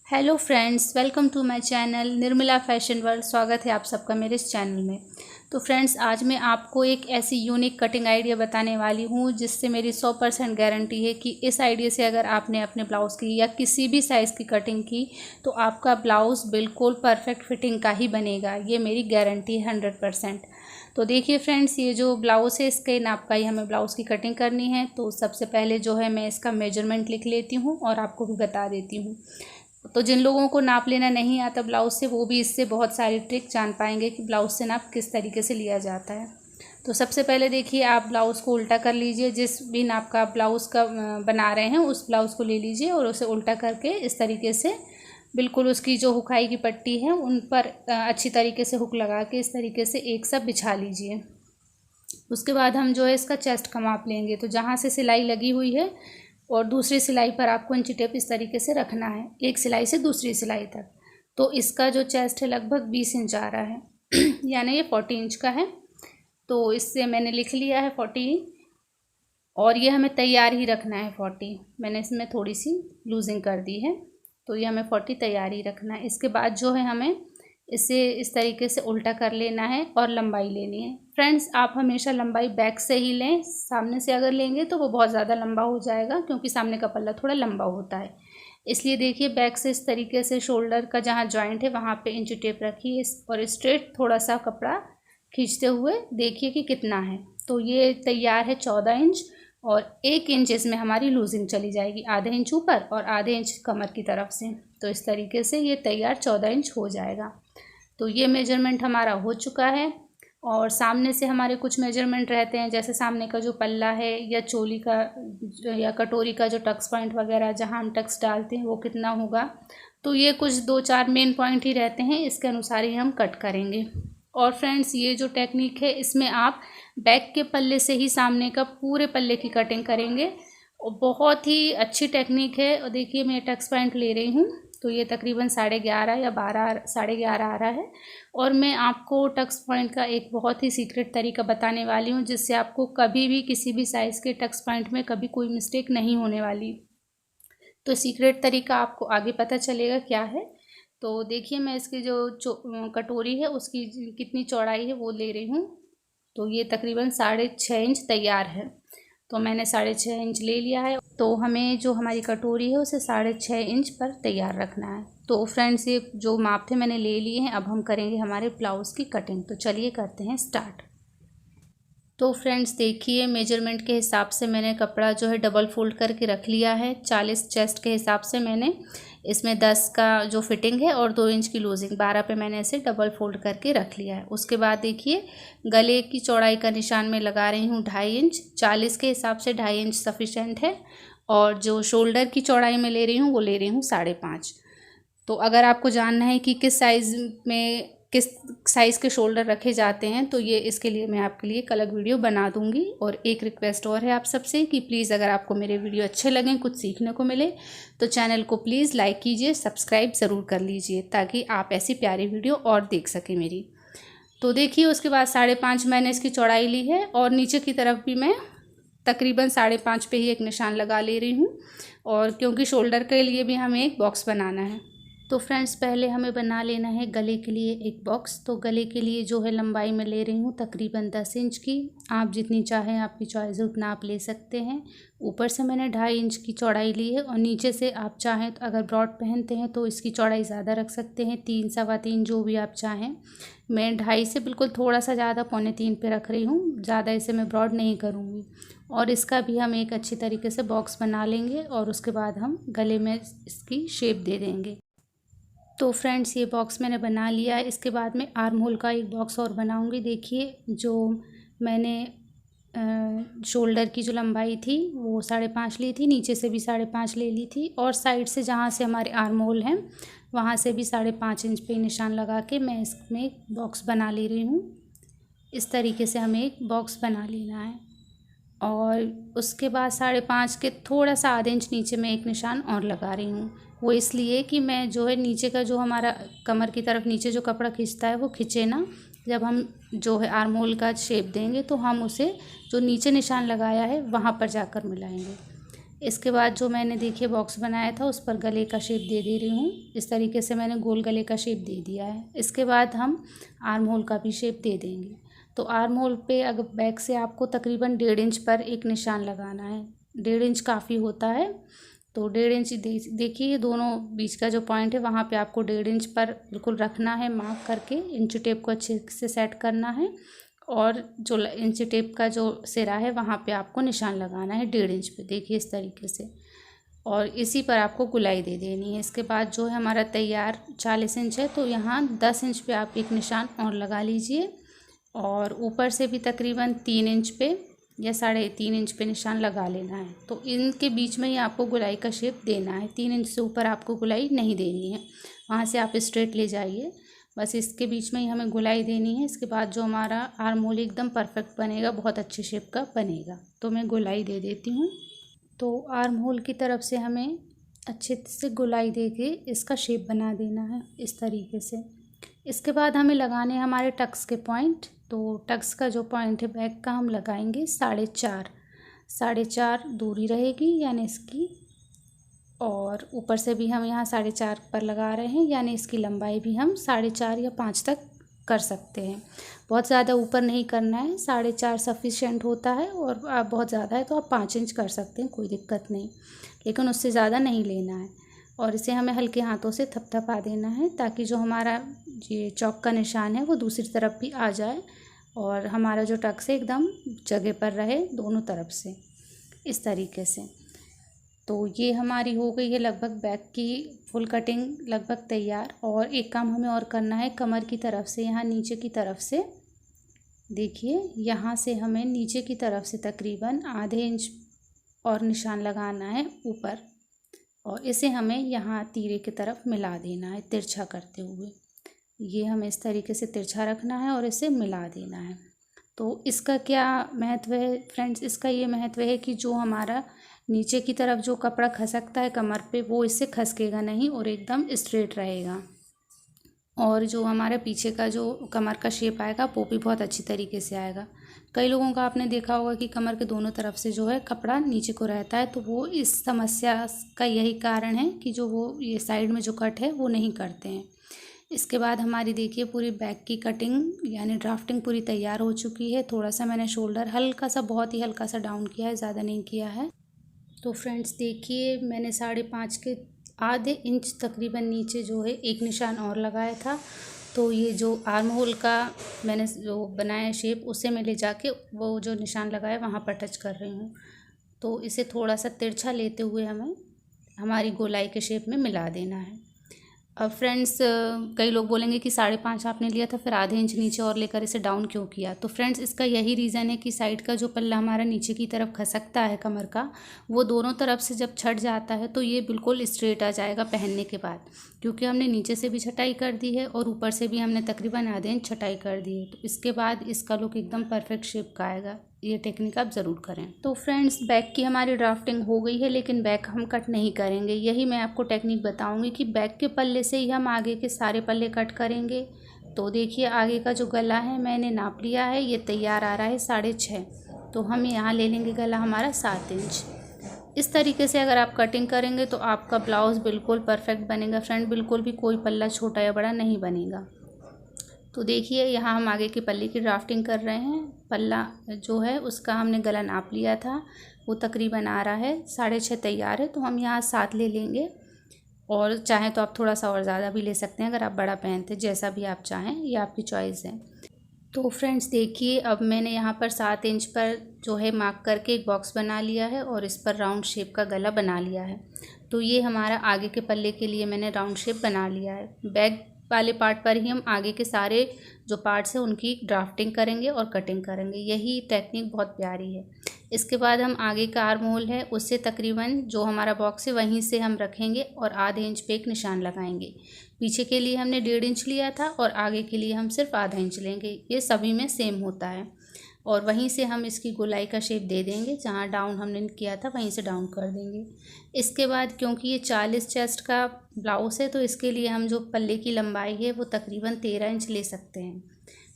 Hello friends, welcome to my channel Nirmala fashion world. स्वागत है आप सबका मेरे इस चैनल में। तो फ्रेंड्स, आज मैं आपको एक ऐसी यूनिक कटिंग आइडिया बताने वाली हूँ जिससे मेरी 100% गारंटी है कि इस आइडिया से अगर आपने अपने ब्लाउज़ की या किसी भी साइज़ की कटिंग की तो आपका ब्लाउज़ बिल्कुल परफेक्ट फिटिंग का ही बनेगा। ये मेरी गारंटी है 100%। तो देखिए फ्रेंड्स, ये जो ब्लाउज़ है इसके नाप का ही हमें ब्लाउज़ की कटिंग करनी है। तो सबसे पहले जो है मैं इसका मेजरमेंट लिख लेती हूँ और आपको भी बता देती हूँ। तो जिन लोगों को नाप लेना नहीं आता ब्लाउज़ से, वो भी इससे बहुत सारी ट्रिक जान पाएंगे कि ब्लाउज़ से नाप किस तरीके से लिया जाता है। तो सबसे पहले देखिए, आप ब्लाउज़ को उल्टा कर लीजिए। जिस भी नाप का ब्लाउज़ का बना रहे हैं उस ब्लाउज़ को ले लीजिए और उसे उल्टा करके इस तरीके से बिल्कुल उसकी जो हुकाई की पट्टी है उन पर अच्छी तरीके से हुक लगा के इस तरीके से एक साथ बिछा लीजिए। उसके बाद हम जो है इसका चेस्ट का माप लेंगे। तो जहाँ से सिलाई लगी हुई है और दूसरी सिलाई पर आपको इंची टेप इस तरीके से रखना है, एक सिलाई से दूसरी सिलाई तक। तो इसका जो चेस्ट है लगभग 20 इंच आ रहा है यानी ये 40 इंच का है। तो इससे मैंने लिख लिया है 40 और ये हमें तैयार ही रखना है 40। मैंने इसमें थोड़ी सी लूजिंग कर दी है, तो ये हमें 40 तैयार ही रखना है। इसके बाद जो है हमें इसे इस तरीके से उल्टा कर लेना है और लंबाई लेनी है। फ्रेंड्स, आप हमेशा लंबाई बैक से ही लें। सामने से अगर लेंगे तो वो बहुत ज़्यादा लंबा हो जाएगा, क्योंकि सामने का पल्ला थोड़ा लंबा होता है। इसलिए देखिए, बैक से इस तरीके से शोल्डर का जहाँ जॉइंट है वहाँ पे इंची टेप रखिए और स्ट्रेट थोड़ा सा कपड़ा खींचते हुए देखिए कि कितना है। तो ये तैयार है 14 इंच और 1 इंच इसमें हमारी लूजिंग चली जाएगी, आधे इंच ऊपर और आधे इंच कमर की तरफ से। तो इस तरीके से ये तैयार 14 इंच हो जाएगा। तो ये मेजरमेंट हमारा हो चुका है। और सामने से हमारे कुछ मेजरमेंट रहते हैं, जैसे सामने का जो पल्ला है या चोली का या कटोरी का जो टक्स पॉइंट वगैरह जहाँ हम टक्स डालते हैं वो कितना होगा। तो ये कुछ 2-4 मेन पॉइंट ही रहते हैं, इसके अनुसार ही हम कट करेंगे। और फ्रेंड्स, ये जो टेक्निक है इसमें आप बैक के पल्ले से ही सामने का पूरे पल्ले की कटिंग करेंगे और बहुत ही अच्छी टेक्निक है। और देखिए, मैं टक्स पॉइंट ले रही हूँ तो ये तकरीबन 11.5 या 12 11.5 आ रहा है। और मैं आपको टक्स पॉइंट का एक बहुत ही सीक्रेट तरीका बताने वाली हूँ जिससे आपको कभी भी किसी भी साइज़ के टक्स पॉइंट में कभी कोई मिस्टेक नहीं होने वाली। तो सीक्रेट तरीका आपको आगे पता चलेगा क्या है। तो देखिए, मैं इसकी जो कटोरी है उसकी कितनी चौड़ाई है वो ले रही हूँ। तो ये तकरीबन 6.5 इंच तैयार है। तो मैंने 6.5 इंच ले लिया है। तो हमें जो हमारी कटोरी है उसे 6.5 इंच पर तैयार रखना है। तो फ्रेंड्स, ये जो माप थे मैंने ले लिए हैं। अब हम करेंगे हमारे ब्लाउज़ की कटिंग। तो चलिए करते हैं स्टार्ट। तो फ्रेंड्स देखिए, मेजरमेंट के हिसाब से मैंने कपड़ा जो है डबल फोल्ड करके रख लिया है। 40 चेस्ट के हिसाब से मैंने इसमें 10 का जो फिटिंग है और 2 इंच की लूजिंग, 12 पे मैंने इसे डबल फोल्ड करके रख लिया है। उसके बाद देखिए, गले की चौड़ाई का निशान मैं लगा रही हूँ 2.5 इंच। 40 के हिसाब से 2.5 इंच सफिशेंट है। और जो शोल्डर की चौड़ाई मैं ले रही हूँ वो ले रही हूँ 5.5। तो अगर आपको जानना है कि किस साइज़ के शोल्डर रखे जाते हैं तो ये इसके लिए मैं आपके लिए एक अलग वीडियो बना दूंगी। और एक रिक्वेस्ट और है आप सबसे कि प्लीज़, अगर आपको मेरे वीडियो अच्छे लगें, कुछ सीखने को मिले, तो चैनल को प्लीज़ लाइक कीजिए, सब्सक्राइब ज़रूर कर लीजिए ताकि आप ऐसी प्यारी वीडियो और देख सकें मेरी। तो देखिए, उसके बाद 5.5 मैंने इसकी चौड़ाई ली है और नीचे की तरफ भी मैं तकरीबन 5.5 पे ही एक निशान लगा ले रही हूँ। और क्योंकि शोल्डर के लिए भी हमें एक बॉक्स बनाना है। तो फ्रेंड्स, पहले हमें बना लेना है गले के लिए एक बॉक्स। तो गले के लिए जो है लंबाई मैं ले रही हूँ तकरीबन 10 इंच की। आप जितनी चाहें, आपकी चॉइस है उतना आप ले सकते हैं। ऊपर से मैंने 2.5 इंच की चौड़ाई ली है और नीचे से आप चाहें तो अगर ब्रॉड पहनते हैं तो इसकी चौड़ाई ज़्यादा रख सकते हैं, 3 सवा 3 जो भी आप चाहें। मैं 2.5 से बिल्कुल थोड़ा सा ज़्यादा 2.25 पे रख रही हूँ, ज़्यादा इसे मैं ब्रॉड नहीं करूँगी। और इसका भी हम एक अच्छी तरीके से बॉक्स बना लेंगे और उसके बाद हम गले में इसकी शेप दे देंगे। तो फ्रेंड्स, ये बॉक्स मैंने बना लिया है। इसके बाद मैं आर्म होल का एक बॉक्स और बनाऊंगी। देखिए, जो मैंने शोल्डर की जो लंबाई थी वो 5.5 ली थी, नीचे से भी 5.5 ले ली थी और साइड से जहाँ से हमारे आर्म होल हैं वहाँ से भी 5.5 इंच पे निशान लगा के मैं इसमें एक बॉक्स बना ले रही हूँ। इस तरीके से हमें एक बॉक्स बना लेना है। और उसके बाद 5.5 के थोड़ा सा आधे इंच नीचे मैं एक निशान और लगा रही हूँ। वो इसलिए कि मैं जो है नीचे का जो हमारा कमर की तरफ नीचे जो कपड़ा खींचता है वो खींचे ना। जब हम जो है आर्म होल का शेप देंगे तो हम उसे जो नीचे निशान लगाया है वहाँ पर जाकर मिलाएंगे। इसके बाद जो मैंने देखिए बॉक्स बनाया था उस पर गले का शेप दे रही हूँ। इस तरीके से मैंने गोल गले का शेप दे दिया है। इसके बाद हम आर्म होल का भी शेप दे देंगे। तो आर्म होल पे अगर बैक से आपको तकरीबन 1.5 इंच पर एक निशान लगाना है। 1.5 इंच काफ़ी होता है, तो 1.5 इंच देखिए दोनों बीच का जो पॉइंट है वहाँ पे आपको 1.5 इंच पर बिल्कुल रखना है, मार्क करके इंची टेप को अच्छे से सेट करना है। और जो इंची टेप का जो सिरा है वहाँ पे आपको निशान लगाना है 1.5 इंच पे, देखिए इस तरीके से। और इसी पर आपको गुलाई दे देनी है। इसके बाद जो है हमारा तैयार 40 इंच है, तो यहाँ 10 इंच पे आप एक निशान और लगा लीजिए। और ऊपर से भी तकरीबन 3 इंच पे या 3.5 इंच पे निशान लगा लेना है। तो इनके बीच में ही आपको गुलाई का शेप देना है। 3 इंच से ऊपर आपको गुलाई नहीं देनी है, वहाँ से आप स्ट्रेट ले जाइए। बस इसके बीच में ही हमें गुलाई देनी है। इसके बाद जो हमारा आर्म होल एकदम परफेक्ट बनेगा, बहुत अच्छे शेप का बनेगा। तो मैं गुलाई दे देती हूँ। तो आर्म होल की तरफ से हमें अच्छे से गुलाई दे के इसका शेप बना देना है इस तरीके से। इसके बाद हमें लगाने हैं हमारे टक्स के पॉइंट। तो टक्स का जो पॉइंट है बैक का, हम लगाएंगे 4.5 दूरी रहेगी यानी इसकी। और ऊपर से भी हम यहाँ 4.5 पर लगा रहे हैं, यानी इसकी लंबाई भी हम 4.5 या 5 तक कर सकते हैं। बहुत ज़्यादा ऊपर नहीं करना है, 4.5 सफिशेंट होता है। और आप बहुत ज़्यादा है तो आप 5 इंच कर सकते हैं, कोई दिक्कत नहीं, लेकिन उससे ज़्यादा नहीं लेना है। और इसे हमें हल्के हाथों से थपथपा देना है ताकि जो हमारा ये चौक का निशान है वो दूसरी तरफ भी आ जाए और हमारा जो टक्स है एकदम जगह पर रहे दोनों तरफ से, इस तरीके से। तो ये हमारी हो गई है लगभग बैक की फुल कटिंग लगभग तैयार। और एक काम हमें और करना है, कमर की तरफ से यहाँ नीचे की तरफ से देखिए, यहाँ से हमें नीचे की तरफ से तकरीबन आधे इंच और निशान लगाना है ऊपर। और इसे हमें यहाँ तीरे की तरफ मिला देना है तिरछा करते हुए। ये हमें इस तरीके से तिरछा रखना है और इसे मिला देना है। तो इसका क्या महत्व है फ्रेंड्स, इसका ये महत्व है कि जो हमारा नीचे की तरफ जो कपड़ा खसकता है कमर पे, वो इससे खसकेगा नहीं और एकदम स्ट्रेट रहेगा। और जो हमारे पीछे का जो कमर का शेप आएगा वो भी बहुत अच्छी तरीके से आएगा। कई लोगों का आपने देखा होगा कि कमर के दोनों तरफ से जो है कपड़ा नीचे को रहता है, तो वो इस समस्या का यही कारण है कि जो वो ये साइड में जो कट है वो नहीं करते हैं। इसके बाद हमारी देखिए पूरी बैक की कटिंग यानी ड्राफ्टिंग पूरी तैयार हो चुकी है। थोड़ा सा मैंने शोल्डर हल्का सा, बहुत ही हल्का सा डाउन किया है, ज़्यादा नहीं किया है। तो फ्रेंड्स देखिए, मैंने 5.5 के आधे इंच तकरीबन नीचे जो है एक निशान और लगाया था। तो ये जो आर्म होल का मैंने जो बनाया शेप, उसे मैं ले जाके वो जो निशान लगाया वहाँ पर टच कर रही हूँ। तो इसे थोड़ा सा तिरछा लेते हुए हमें हमारी गोलाई के शेप में मिला देना है। अब फ्रेंड्स कई लोग बोलेंगे कि 5.5 आपने लिया था, फिर आधे इंच नीचे और लेकर इसे डाउन क्यों किया। तो फ्रेंड्स इसका यही रीज़न है कि साइड का जो पल्ला हमारा नीचे की तरफ खसकता है कमर का, वो दोनों तरफ से जब छट जाता है तो ये बिल्कुल स्ट्रेट आ जाएगा पहनने के बाद, क्योंकि हमने नीचे से भी छटाई कर दी है और ऊपर से भी हमने तकरीबन आधे इंच छटाई कर दी है। तो इसके बाद इसका लुक एकदम परफेक्ट शेप का आएगा। ये टेक्निक आप ज़रूर करें। तो फ्रेंड्स बैक की हमारी ड्राफ्टिंग हो गई है, लेकिन बैक हम कट नहीं करेंगे। यही मैं आपको टेक्निक बताऊंगी कि बैक के पल्ले से ही हम आगे के सारे पल्ले कट करेंगे। तो देखिए आगे का जो गला है मैंने नाप लिया है, ये तैयार आ रहा है 6.5। तो हम यहाँ ले लेंगे गला हमारा 7 इंच। इस तरीके से अगर आप कटिंग करेंगे तो आपका ब्लाउज़ बिल्कुल परफेक्ट बनेगा फ्रेंड, बिल्कुल भी कोई पल्ला छोटा या बड़ा नहीं बनेगा। तो देखिए यहाँ हम आगे के पल्ले की ड्राफ्टिंग कर रहे हैं। पल्ला जो है उसका हमने गला नाप लिया था, वो तकरीबन आ रहा है 6.5 तैयार है। तो हम यहाँ 7 ले लेंगे, और चाहें तो आप थोड़ा सा और ज़्यादा भी ले सकते हैं अगर आप बड़ा पहनते, जैसा भी आप चाहें, ये आपकी चॉइस है। तो फ्रेंड्स देखिए अब मैंने यहाँ पर 7 इंच पर जो है मार्क करके एक बॉक्स बना लिया है और इस पर राउंड शेप का गला बना लिया है। तो ये हमारा आगे के पल्ले के लिए मैंने राउंड शेप बना लिया है। बैक वाले पार्ट पर ही हम आगे के सारे जो पार्ट्स हैं उनकी ड्राफ्टिंग करेंगे और कटिंग करेंगे। यही टेक्निक बहुत प्यारी है। इसके बाद हम आगे का आर्म होल है उससे तकरीबन जो हमारा बॉक्स है वहीं से हम रखेंगे और आधे इंच पे एक निशान लगाएंगे। पीछे के लिए हमने 1.5 इंच लिया था और आगे के लिए हम सिर्फ आधा इंच लेंगे। ये सभी में सेम होता है। और वहीं से हम इसकी गोलाई का शेप दे देंगे, जहाँ डाउन हमने किया था वहीं से डाउन कर देंगे। इसके बाद क्योंकि ये 40 चेस्ट का ब्लाउज़ है तो इसके लिए हम जो पल्ले की लंबाई है वो तकरीबन 13 इंच ले सकते हैं।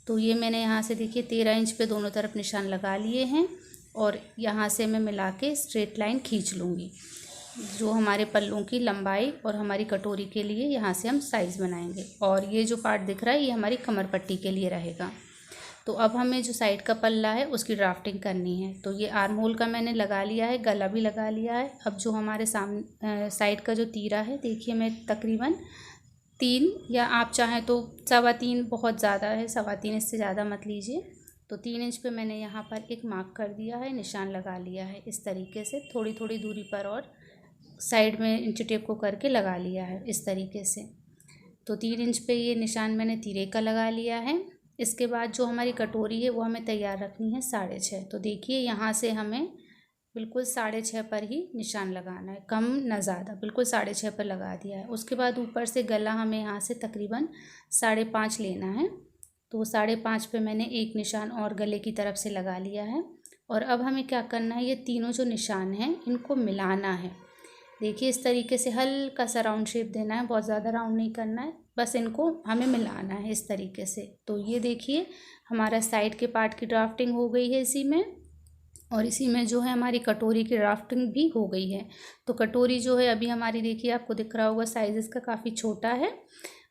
तो ये मैंने यहाँ से देखिए 13 इंच पे दोनों तरफ निशान लगा लिए हैं और यहाँ से मैं मिला के स्ट्रेट लाइन खींच लूँगी। जो हमारे पल्लों की लंबाई और हमारी कटोरी के लिए यहाँ से हम साइज़ बनाएंगे। और ये जो पार्ट दिख रहा है ये हमारी कमर पट्टी के लिए रहेगा। तो अब हमें जो साइड का पल्ला है उसकी ड्राफ्टिंग करनी है। तो ये आर्म होल का मैंने लगा लिया है, गला भी लगा लिया है। अब जो हमारे सामने साइड का जो तीरा है, देखिए मैं तकरीबन 3 या आप चाहें तो 3.25 बहुत ज़्यादा है, 3.25 इससे ज़्यादा मत लीजिए। तो 3 इंच पे मैंने यहाँ पर एक मार्क कर दिया है, निशान लगा लिया है इस तरीके से, थोड़ी थोड़ी दूरी पर, और साइड में इंच टेप को करके लगा लिया है इस तरीके से। तो 3 इंच पे ये निशान मैंने तीरे का लगा लिया है। इसके बाद जो हमारी कटोरी है वो हमें तैयार रखनी है 6.5। तो देखिए यहाँ से हमें बिल्कुल 6.5 पर ही निशान लगाना है, कम ना ज़्यादा, बिल्कुल 6.5 पर लगा दिया है। उसके बाद ऊपर से गला हमें यहाँ से तकरीबन 5.5 लेना है। तो 5.5 पे मैंने एक निशान और गले की तरफ से लगा लिया है। और अब हमें क्या करना है, ये तीनों जो निशान हैं इनको मिलाना है। देखिए इस तरीके से हल्का सा राउंड शेप देना है, बहुत ज़्यादा राउंड नहीं करना है, बस इनको हमें मिलाना है इस तरीके से। तो ये देखिए हमारा साइड के पार्ट की ड्राफ्टिंग हो गई है इसी में, और इसी में जो है हमारी कटोरी की ड्राफ्टिंग भी हो गई है। तो कटोरी जो है अभी हमारी, देखिए आपको दिख रहा होगा साइज़ इसका काफ़ी छोटा है।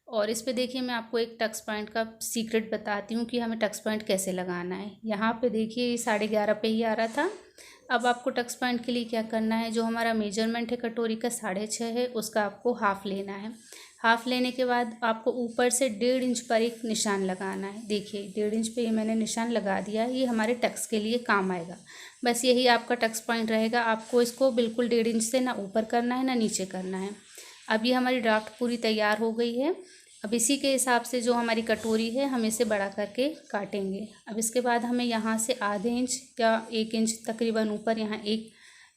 और इस पे देखिए मैं आपको एक टक्स पॉइंट का सीक्रेट बताती हूँ कि हमें टक्स पॉइंट कैसे लगाना है। यहाँ पे देखिए ये 11.5 पे ही आ रहा था। अब आपको टक्स पॉइंट के लिए क्या करना है, जो हमारा मेजरमेंट है कटोरी का 6.5 है, उसका आपको हाफ़ लेना है। हाफ़ लेने के बाद आपको ऊपर से 1.5 इंच पर एक निशान लगाना है। देखिए 1.5 इंच पे ये मैंने निशान लगा दिया है, ये हमारे टक्स के लिए काम आएगा। बस यही आपका टक्स पॉइंट रहेगा। आपको इसको बिल्कुल 1.5 इंच से ना ऊपर करना है ना नीचे करना है। अब ये हमारी ड्राफ्ट पूरी तैयार हो गई है। अब इसी के हिसाब से जो हमारी कटोरी है हम इसे बड़ा करके काटेंगे। अब इसके बाद हमें यहाँ से आधे इंच या 1 इंच तकरीबन ऊपर यहाँ एक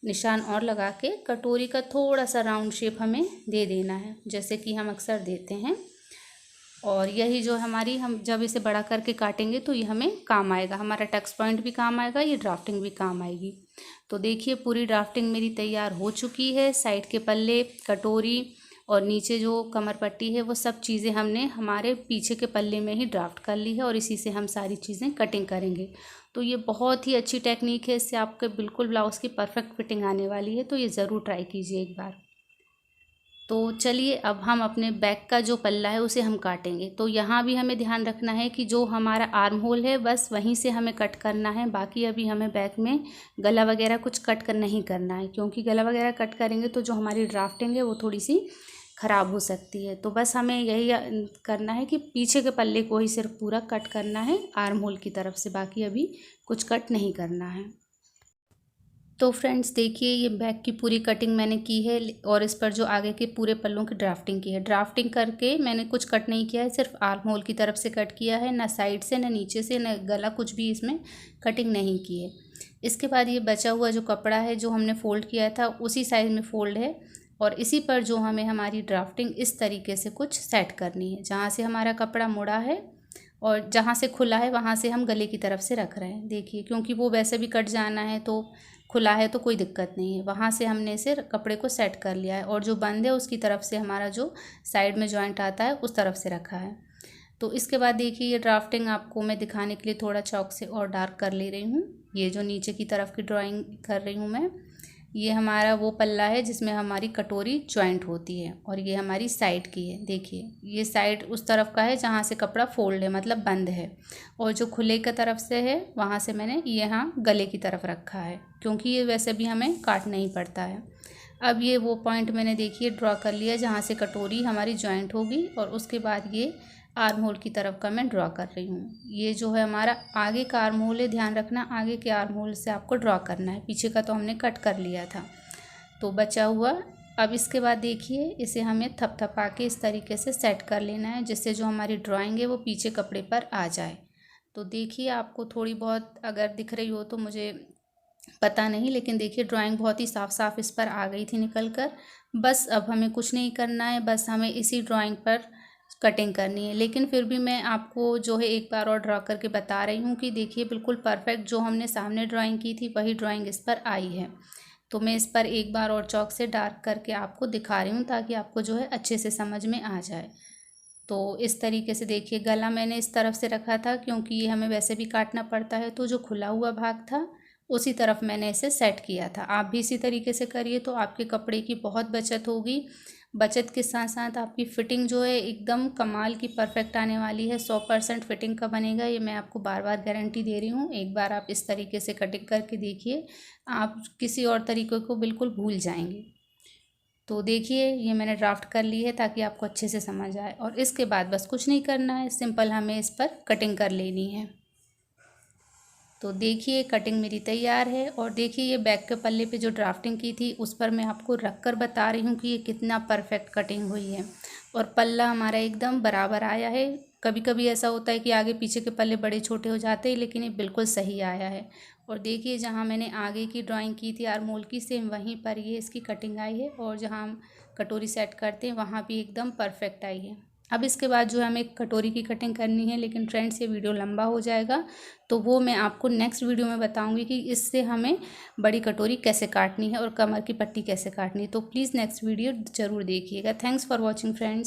निशान और लगा के कटोरी का थोड़ा सा राउंड शेप हमें दे देना है, जैसे कि हम अक्सर देते हैं। और यही जो हमारी, हम जब इसे बड़ा करके काटेंगे तो ये हमें काम आएगा, हमारा टक्स पॉइंट भी काम आएगा, ये ड्राफ्टिंग भी काम आएगी। तो देखिए पूरी ड्राफ्टिंग मेरी तैयार हो चुकी है। साइड के पल्ले, कटोरी और नीचे जो कमर पट्टी है वो सब चीज़ें हमने हमारे पीछे के पल्ले में ही ड्राफ्ट कर ली है, और इसी से हम सारी चीज़ें कटिंग करेंगे। तो ये बहुत ही अच्छी टेक्निक है, इससे आपके बिल्कुल ब्लाउज़ की परफेक्ट फिटिंग आने वाली है। तो ये ज़रूर ट्राई कीजिए एक बार। तो चलिए अब हम अपने बैक का जो पल्ला है उसे हम काटेंगे। तो यहाँ भी हमें ध्यान रखना है कि जो हमारा आर्म होल है बस वहीं से हमें कट करना है। बाकी अभी हमें बैक में गला वगैरह कुछ कट कर नहीं करना है, क्योंकि गला वगैरह कट करेंगे तो जो हमारी ड्राफ्टिंग है वो थोड़ी सी ख़राब हो सकती है। तो बस हमें यही करना है कि पीछे के पल्ले को ही सिर्फ पूरा कट करना है आर्म होल की तरफ से, बाकी अभी कुछ कट नहीं करना है। तो फ्रेंड्स देखिए ये बैक की पूरी कटिंग मैंने की है, और इस पर जो आगे के पूरे पल्लों की ड्राफ्टिंग की है। ड्राफ्टिंग करके मैंने कुछ कट नहीं किया है, सिर्फ आर्म होल की तरफ से कट किया है, ना साइड से, ना नीचे से, ना गला, कुछ भी इसमें कटिंग नहीं की है। इसके बाद ये बचा हुआ जो कपड़ा है जो हमने फ़ोल्ड किया था उसी साइज़ में फ़ोल्ड है, और इसी पर जो हमें हमारी ड्राफ्टिंग इस तरीके से कुछ सेट करनी है। जहाँ से हमारा कपड़ा मुड़ा है और जहाँ से खुला है वहाँ से हम गले की तरफ से रख रहे हैं। देखिए क्योंकि वो वैसे भी कट जाना है, तो खुला है तो कोई दिक्कत नहीं है, वहाँ से हमने इसे कपड़े को सेट कर लिया है। और जो बंद है उसकी तरफ से हमारा जो साइड में जॉइंट आता है उस तरफ से रखा है। तो इसके बाद देखिए ये ड्राफ्टिंग आपको मैं दिखाने के लिए थोड़ा चौक से और डार्क कर ले रही हूँ। ये जो नीचे की तरफ की ड्राइंग कर रही हूँ मैं, ये हमारा वो पल्ला है जिसमें हमारी कटोरी जॉइंट होती है, और ये हमारी साइड की है। देखिए ये साइड उस तरफ का है जहाँ से कपड़ा फोल्ड है, मतलब बंद है, और जो खुले की तरफ से है वहाँ से मैंने यहाँ गले की तरफ रखा है, क्योंकि ये वैसे भी हमें काट नहीं पड़ता है। अब ये वो पॉइंट मैंने देखिए ड्रॉ कर लिया जहाँ से कटोरी हमारी जॉइंट होगी, और उसके बाद ये आर्म होल की तरफ का मैं ड्रॉ कर रही हूँ। ये जो है हमारा आगे का आर्म होल है, ध्यान रखना आगे के आर्म होल से आपको ड्रॉ करना है, पीछे का तो हमने कट कर लिया था। तो बचा हुआ, अब इसके बाद देखिए इसे हमें थपथपा के इस तरीके से सेट कर लेना है, जिससे जो हमारी ड्राइंग है वो पीछे कपड़े पर आ जाए। तो देखिए आपको थोड़ी बहुत अगर दिख रही हो तो मुझे पता नहीं, लेकिन देखिए ड्राइंग बहुत ही साफ़ साफ़ इस पर आ गई थी निकल कर। बस अब हमें कुछ नहीं करना है, बस हमें इसी ड्राइंग पर कटिंग करनी है। लेकिन फिर भी मैं आपको जो है एक बार और ड्रॉ करके बता रही हूँ कि देखिए बिल्कुल परफेक्ट जो हमने सामने ड्राइंग की थी वही ड्राइंग इस पर आई है। तो मैं इस पर एक बार और चॉक से डार्क करके आपको दिखा रही हूँ, ताकि आपको जो है अच्छे से समझ में आ जाए। तो इस तरीके से देखिए गला मैंने इस तरफ से रखा था, क्योंकि ये हमें वैसे भी काटना पड़ता है। तो जो खुला हुआ भाग था उसी तरफ मैंने इसे सेट किया था। आप भी इसी तरीके से करिए तो आपके कपड़े की बहुत बचत होगी। बचत के साथ साथ आपकी फ़िटिंग जो है एकदम कमाल की परफेक्ट आने वाली है। 100% फ़िटिंग का बनेगा, ये मैं आपको बार बार गारंटी दे रही हूँ। एक बार आप इस तरीके से कटिंग करके देखिए, आप किसी और तरीके को बिल्कुल भूल जाएंगे। तो देखिए ये मैंने ड्राफ्ट कर ली है ताकि आपको अच्छे से समझ आए। और इसके बाद बस कुछ नहीं करना है, सिंपल हमें इस पर कटिंग कर लेनी है। तो देखिए कटिंग मेरी तैयार है। और देखिए ये बैक के पल्ले पे जो ड्राफ्टिंग की थी उस पर मैं आपको रख कर बता रही हूँ कि ये कितना परफेक्ट कटिंग हुई है। और पल्ला हमारा एकदम बराबर आया है। कभी कभी ऐसा होता है कि आगे पीछे के पल्ले बड़े छोटे हो जाते हैं, लेकिन ये बिल्कुल सही आया है। और देखिए जहाँ मैंने आगे की ड्राइंग की थी आर्मोल की, सेम वहीं पर ये इसकी कटिंग आई है। और जहाँ हम कटोरी सेट करते हैं वहाँ भी एकदम परफेक्ट आई है। अब इसके बाद जो हमें कटोरी की कटिंग करनी है, लेकिन फ्रेंड्स ये वीडियो लंबा हो जाएगा, तो वो मैं आपको नेक्स्ट वीडियो में बताऊंगी कि इससे हमें बड़ी कटोरी कैसे काटनी है और कमर की पट्टी कैसे काटनी है। तो प्लीज़ नेक्स्ट वीडियो ज़रूर देखिएगा। Thanks for watching friends.